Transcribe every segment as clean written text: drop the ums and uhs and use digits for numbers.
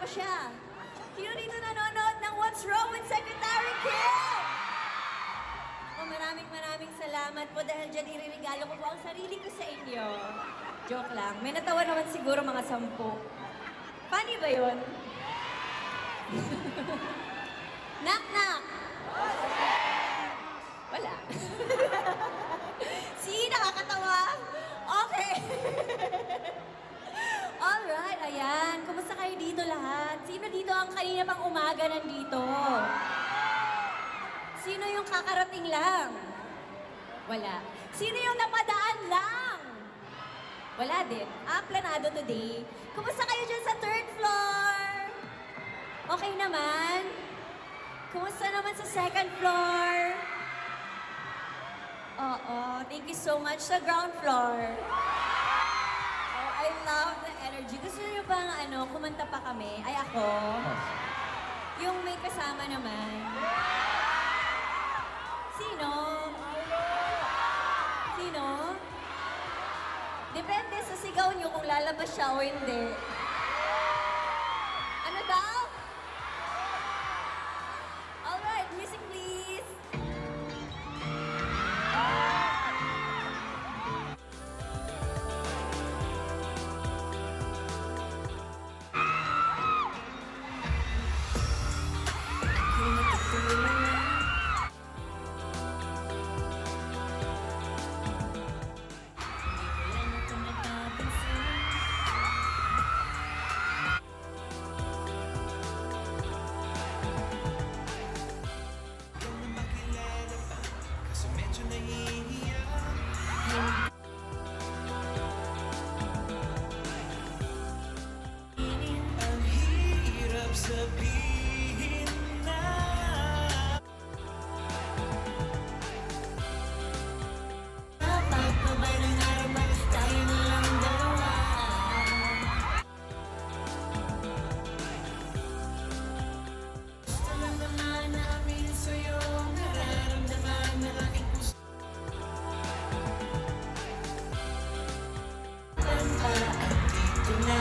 ko siya. Sino dito nanonood ng What's Wrong with Secretary Kim? Maraming salamat po dahil dyan iririgalo ko po ang sarili ko sa inyo. Joke lang. May natawa naman siguro mga 10. Funny ba yun? Knock! Wala. See, nakakatawa? Okay. Alright, ayan. Kumusta kayo dito lahat? Sino dito ang kanina pang umaga nandito? Sino yung kakarating lang? Wala. Sino yung napadaan lang? Wala din. Planado today. Kumusta kayo dyan sa 3rd floor? Okay naman? Kumusta naman sa 2nd floor? Oo, thank you so much sa ground floor. Oh, I love the energy. Gusto niyo bang kumanta pa kami? Ay, ako? Yung may kasama naman. Sino? Sino? Depende sa sigaw niyo kung lalabas siya o hindi. Ano daw? Alright, music please. Sabihin na Pagpabay ng araw, tayo na lang dalawa. gusto lang naman namin sa'yo nararamdaman ng aking puso. Andito na.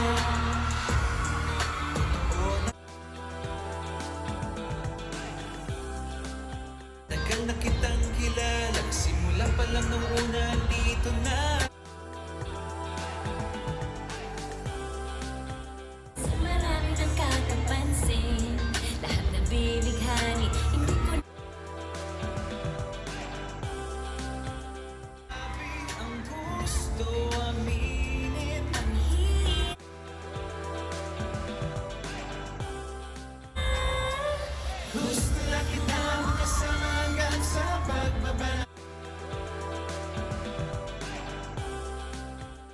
Tagal na kitang kilala, simula pa lang nung una, dito na. Sa marami ng kakapansin, lahat na binighani, hindi ko Sabi ang gusto aminin. ang hihit. Gusto lang kita makasama hanggang sa pagbaba.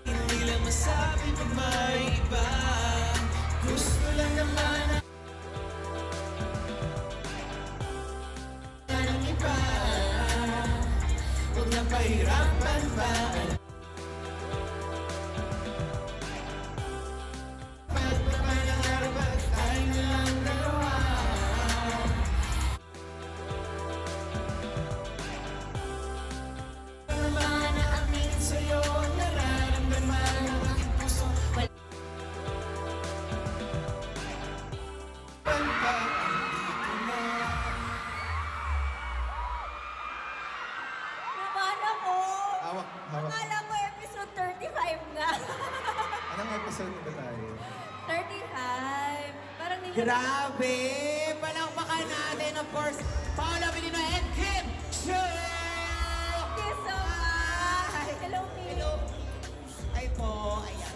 Hindi lang masabi pag may iba. Gusto lang naman ng iba. Huwag na pahirapan pa. Pagbaba ng araw at tayo na lang dalawa. Naman na amin sa'yo, nararamdaman ng aking puso. Pagpa, andito na. Naman ako. Hawak. Akala ko episode 35 nga. Anong episode na ba tayo? 35. Parang nila... Grabe! Palakpakan natin, of course, Paula Benino and Kim Chu! Thank you so much. Hello, Hello. Ay po, ayan.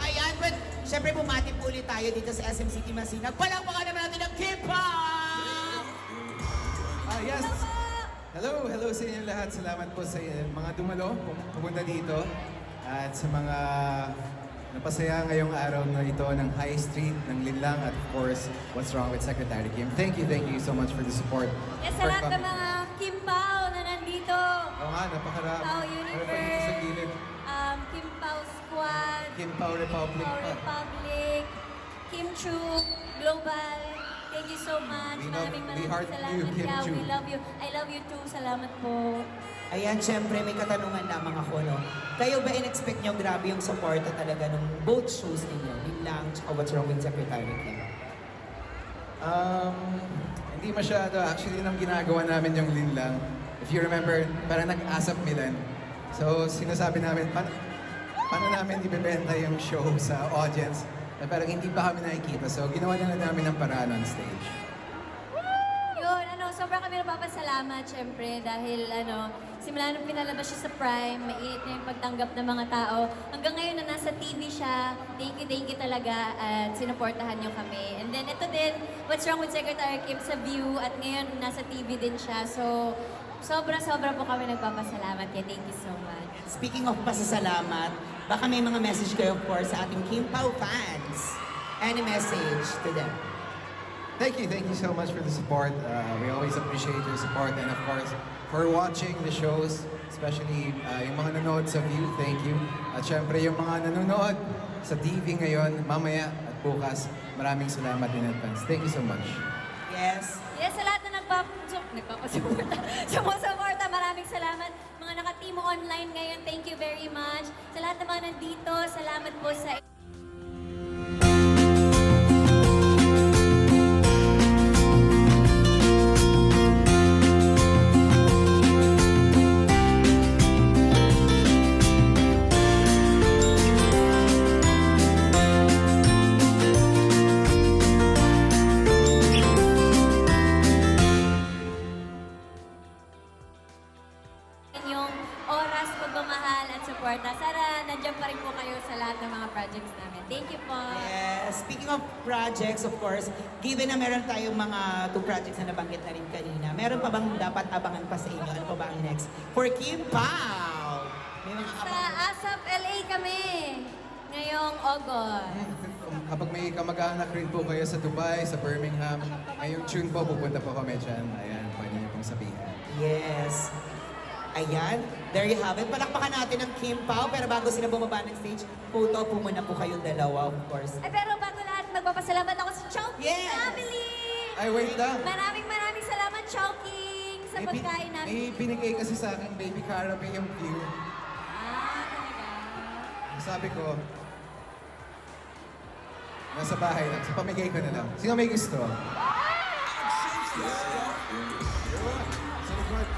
Ayan, but syempre bumati po ulit tayo dito sa SM City Masinag. Palakpakan naman natin ang Kim Pop! Yes! Hello sa inyo lahat. Salamat po sa mga dumalo, pumunta dito. At sa mga napasaya ngayong araw na ito ng High Street, ng Linlang, at of course, What's Wrong with Secretary Kim. Thank you so much for the support. Yes, sa lahat ng mga Kim Pao na nandito. Oo nga, napakarami. Pao Ano pa dito sa Universe, gilid? Kim Pao Squad, Kim Pao Republic. Pao Republic, Kim Chu, Global. Thank you so much. We love- Maraming we heart salamat. you, Kim Yeah, Chu. we love you. I love you too. Salamat po. Ayan, syempre may katanungan lamang ako, no? Kayo ba in-expect nyo grabe yung supporta talaga ng both shows ninyo? Yun lang, tsaka What's Wrong with Secretary Kim? Hindi masyado. Actually, nang ginagawa namin yung linlang, if you remember, parang nag-ASAP Milan. So, sinasabi namin, paano namin ibebenta yung show sa audience na parang hindi pa kami nakikita. So, ginawa na lang namin ng paraan on stage. Yun, sobrang kami napapasalamat, syempre, dahil, simula nung pinalabas siya sa Prime, maiit na yung pagtanggap ng mga tao. Hanggang ngayon na nasa TV siya, thank you talaga, at sinuportahan niyo kami. And then, ito din, What's Wrong with Secretary Kim sa View, at ngayon, nasa TV din siya. So, sobra po kami nagpapasalamat. Kaya thank you so much. Speaking of pasasalamat, baka may mga message kayo, of course, sa ating Kim Pao fans. Any message to them? Thank you so much for the support. We always appreciate your support and of course, for watching the shows, especially yung mga nanonood sa View, thank you. At syempre yung mga nanonood sa TV ngayon, mamaya at bukas, maraming salamat in advance. Thank you so much. Yes. Yes, sa lahat na nagpapasuporta, sumusuporta, maraming salamat. Mga nakatimo online ngayon, thank you very much. Sa lahat ng mga nandito, salamat po sa inyong oras, pagmamahal at suporta. Sana nandiyan pa rin po kayo sa lahat ng mga projects namin. Thank you po. Yes. Speaking of projects, of course, given na meron tayong mga 2 projects na nabanggit na rin kanina, meron pa bang dapat abangan pa sa inyo? Ano pa ba ang next? For Kim Pao! May mga Sa abangan. ASAP LA kami ngayong August. Kapag may kamag-anak rin po kayo sa Dubai, sa Birmingham, ngayong June po, pupunta po kami dyan. Ayan, pwede niyo pong sabihin. Yes. Ayan, there you have it. Palakpakan natin ang Kim Pao, pero bago sila bumaba ng stage, photo po muna po kayong dalawa, of course. Ay, pero bago lahat, magpapasalamat ako sa Chowking Yes. family! Ay, wait lang! Maraming salamat, Chowking, sa pagkain namin. May binigay kasi sa akin, Baby Carabe yung View. Talaga? Sabi ko, nasa bahay lang. So, pamigay ko na lang. Sino may gusto?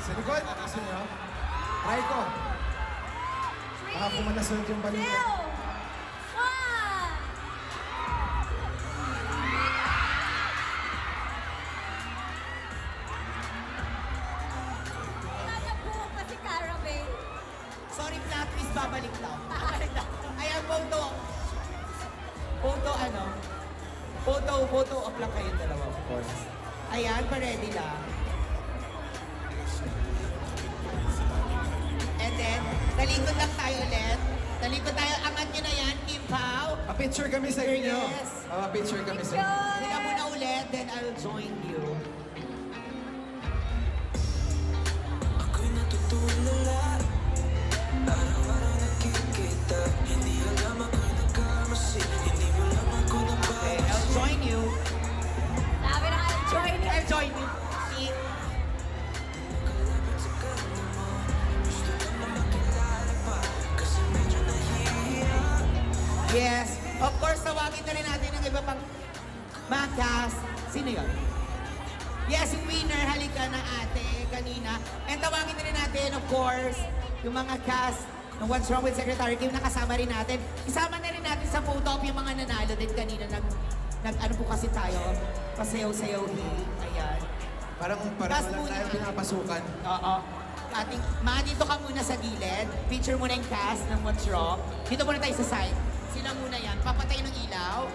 Sa likod. Gusto nyo? Try ko. Baka pumanasod yung balikat. 2, 1. Nakabuo pa si Carabe. Sorry, flat twist, babalik lang. Babalik lang. Ayan, photo. Photo up lang kayong dalawa, of course. Ayan, pa-ready lang. And then, talikod lang tayo ulit. Talikod tayo, angat nyo na yan, Kim Pao. Pa-picture kami sa inyo. Yes. Pa-picture kami sa inyo. Sila muna ulit, then I'll join you. Ako'y natutulala. Araw-araw nakikita. Hindi alam ako'y nagkamasi. Hindi mo alam ako na ba. Okay, I'll join you. Sabi na kayo, join it. I'll join you. See? Kalapit sa kanya mo. Gusto lang na makilala pa. Kasi medyo nahihiya. Yes. Of course, tawagin na rin natin ang iba pang mga cast. Sino yun? Yes, yung winner, halika na ate, kanina. And tawagin na rin natin, of course, yung mga cast ng What's Wrong with Secretary Kim, nakasama rin natin. Isama na rin natin sa photo op yung mga nanalo din kanina. Ano po kasi tayo, pasayaw-sayaw Ayan. Parang Pass lang muna. tayo pinapasukan. Oo. Dito ka muna sa gilid. Picture muna yung cast ng What's Wrong. Dito muna tayo sa side. Sila muna yan. Papatay ng ilaw.